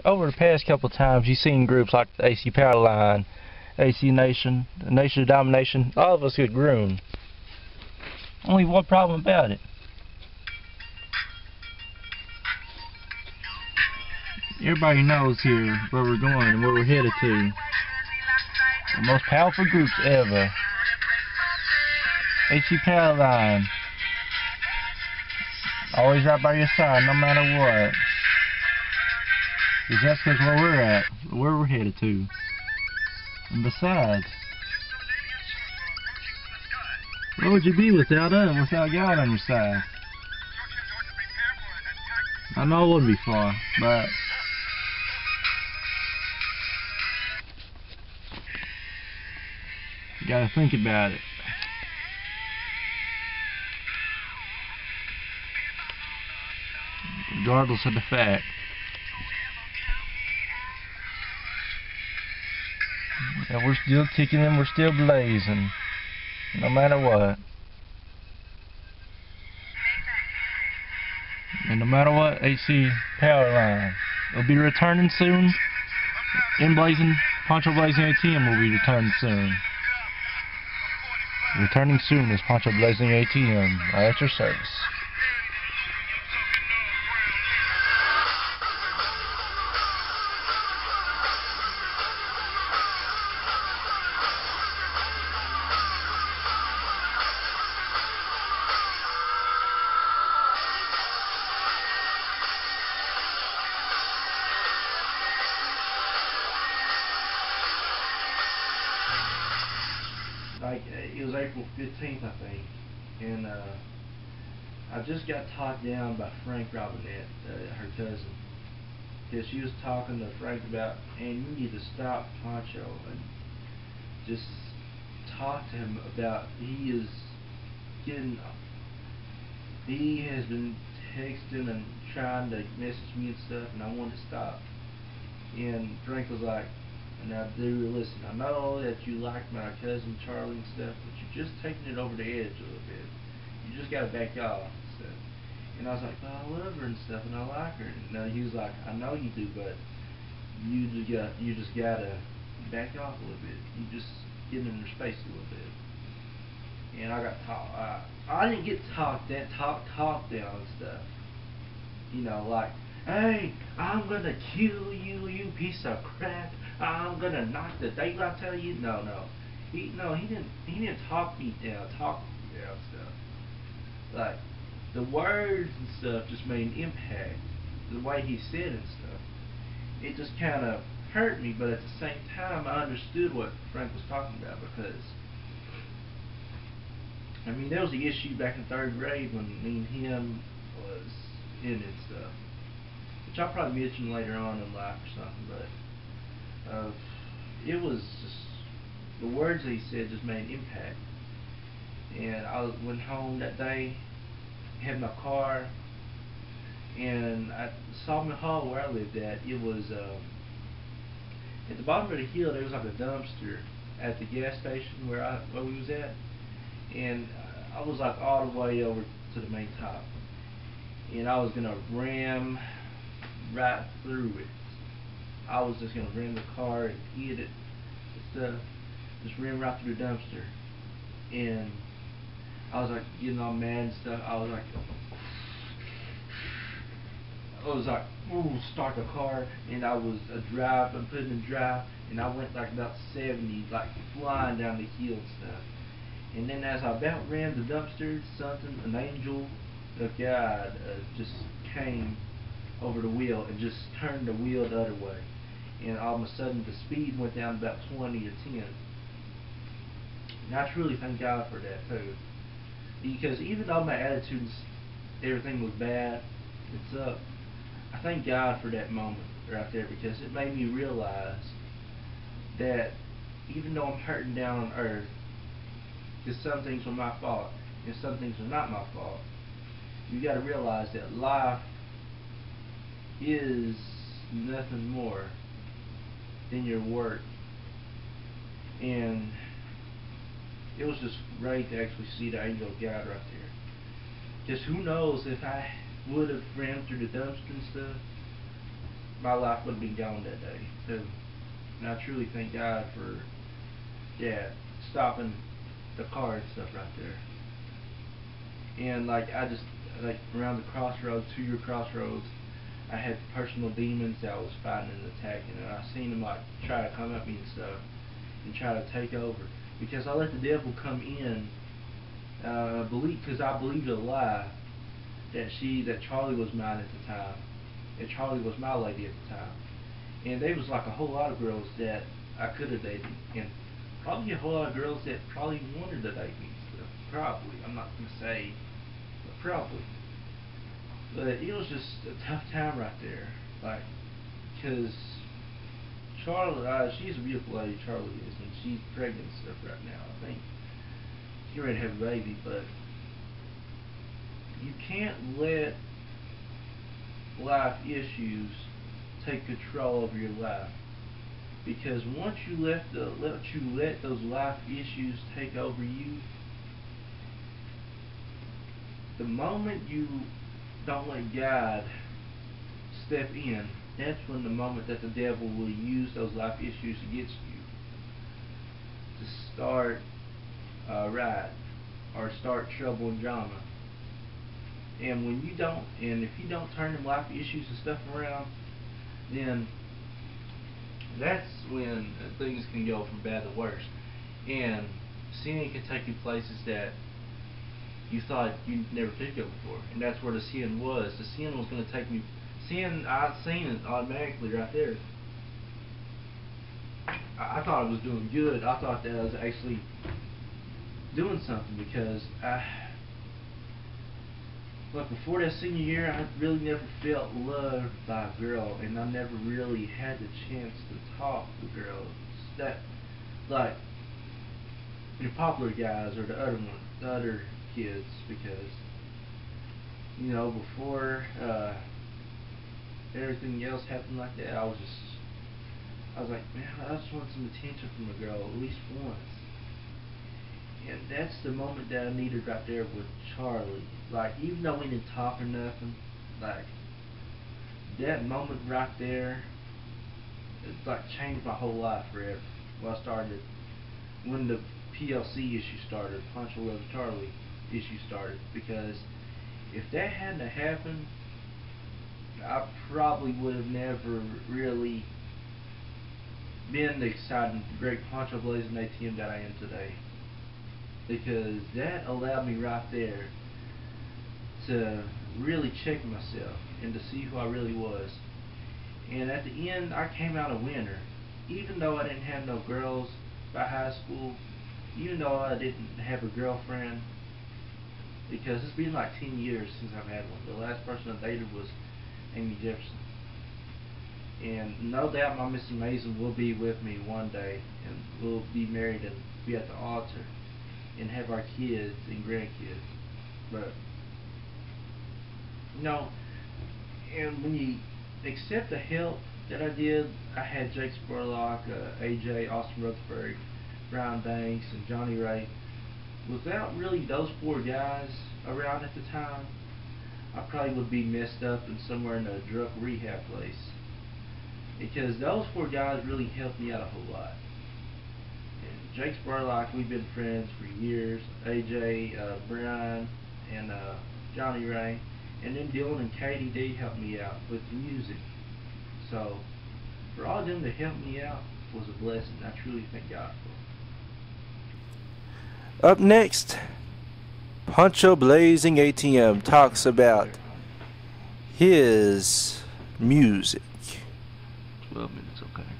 Over the past couple of times, you've seen groups like the AC Power Line, AC Nation, the Nation of Domination. All of us get groomed. Only one problem about it. Everybody knows here where we're going and where we're headed to. The most powerful groups ever. AC Power Line. Always right by your side, no matter what. Because that's where we're at, where we're headed to. And besides, where would you be without us, without God on your side? I know it wouldn't be far, but you gotta think about it. Regardless of the fact. And we're still kicking and we're still blazing. No matter what. And no matter what, AC Power Line will be returning soon. In blazin, Poncho Blazing ATM will be returning soon. Returning soon is Poncho Blazing ATM. Right at your service. Like, it was April 15th, I think, and I just got talked down by Frank Robinette, her cousin, because she was talking to Frank about, and you need to stop Poncho, and just talk to him about, he has been texting and trying to message me and stuff, and I wanted to stop. And Frank was like, now, dude, listen, I know that you like my cousin Charlie and stuff, but you're just taking it over the edge a little bit. You just gotta back off and stuff. And I was like, well, I love her and stuff, and I like her. And he was like, I know you do, but you just gotta back off a little bit. You just get in her space a little bit. And I got I didn't get talked down and stuff. You know, like, hey, I'm gonna kill you, you piece of crap. I'm gonna knock the daylight out of you. No. He didn't talk me down stuff. Like, the words and stuff just made an impact. The way he said and stuff. It just kinda hurt me, but at the same time I understood what Frank was talking about, because I mean, there was the issue back in 3rd grade when me and him was in and stuff, which I'll probably mention later on in life or something, but it was just, the words that he said just made an impact. And I went home that day, had my car, and I saw my hall where I lived at. It was at the bottom of the hill. There was like a dumpster at the gas station where we was at, and I was like all the way over to the main top, and I was gonna ram right through it. I was just gonna ram the car and hit it and stuff, just ram right through the dumpster. And I was like getting all mad and stuff. I was like, ooh, start the car, and I was putting in drive, and I went like about 70, like flying down the hill and stuff. And then as I about rammed the dumpster, an angel of God just came over the wheel and just turned the wheel the other way. And all of a sudden the speed went down about 20 or 10. And I truly thank God for that too. Because even though my attitudes, everything was bad, it's up, I thank God for that moment right there, because it made me realize that even though I'm hurting down on earth, because some things were my fault and some things are not my fault, you got to realize that life is nothing more than your work. And it was just great to actually see the angel of God right there. Because who knows, if I would have ran through the dumpster and stuff, my life would have been gone that day too. And I truly thank God for, yeah, stopping the car and stuff right there. And like I just, like around the crossroads, 2-year crossroads, I had personal demons that I was fighting and attacking, and I seen them like try to come at me and stuff and try to take over, because I let the devil come in, because I believed a lie that Charlie was mine at the time, and Charlie was my lady at the time, and there was like a whole lot of girls that I could have dated, and probably a whole lot of girls that probably wanted to date me and stuff. Probably, I'm not gonna say, but probably. But it was just a tough time right there, like, cause Charlie, she's a beautiful lady, Charlie is, and she's pregnant and stuff right now. I think she's ready to have a baby, but you can't let life issues take control over your life, because once you let those life issues take over you, the moment you don't let God step in, that's when the moment that the devil will use those life issues against you to start right, or start trouble and drama. And when you don't, and if you don't turn them life issues and stuff around, then that's when things can go from bad to worse. And sin can take you places that you thought you never could go before, and that's where the sin was. The sin was going to take me. Sin, I seen it automatically right there. I thought I was doing good. I thought that I was actually doing something, because look, before that senior year, I really never felt loved by a girl, and I never really had the chance to talk to girls that, like, the popular guys or the other kids, because, you know, before everything else happened like that, I was like, man, I just want some attention from a girl at least once. And that's the moment that I needed right there with Charlie. Like, even though we didn't talk or nothing, like, that moment right there, it like changed my whole life forever. When the PLC issue started, Poncho Loves Charlie issue started, because if that hadn't happened, I probably would have never really been the exciting, great Poncho Blazin ATM that I am today. Because that allowed me right there to really check myself and to see who I really was. And at the end, I came out a winner. Even though I didn't have no girls by high school, even though I didn't have a girlfriend, because it's been like 10 years since I've had one. The last person I dated was Amy Jefferson. And no doubt my Miss Amazing will be with me one day, and we'll be married and be at the altar and have our kids and grandkids. But, you know, and when you accept the help that I did, I had Jake Spurlock, AJ, Austin Rutherford, Brian Banks, and Johnny Ray. Without really those 4 guys around at the time, I probably would be messed up and somewhere in a drug rehab place. Because those 4 guys really helped me out a whole lot. And Jake Spurlock, we've been friends for years. AJ, Brian, and Johnny Ray. And then Dylan and Katie D helped me out with the music. So, for all of them to help me out was a blessing. I truly thank God for it. Up next, Poncho Blazing ATM talks about his music. 12 minutes, okay.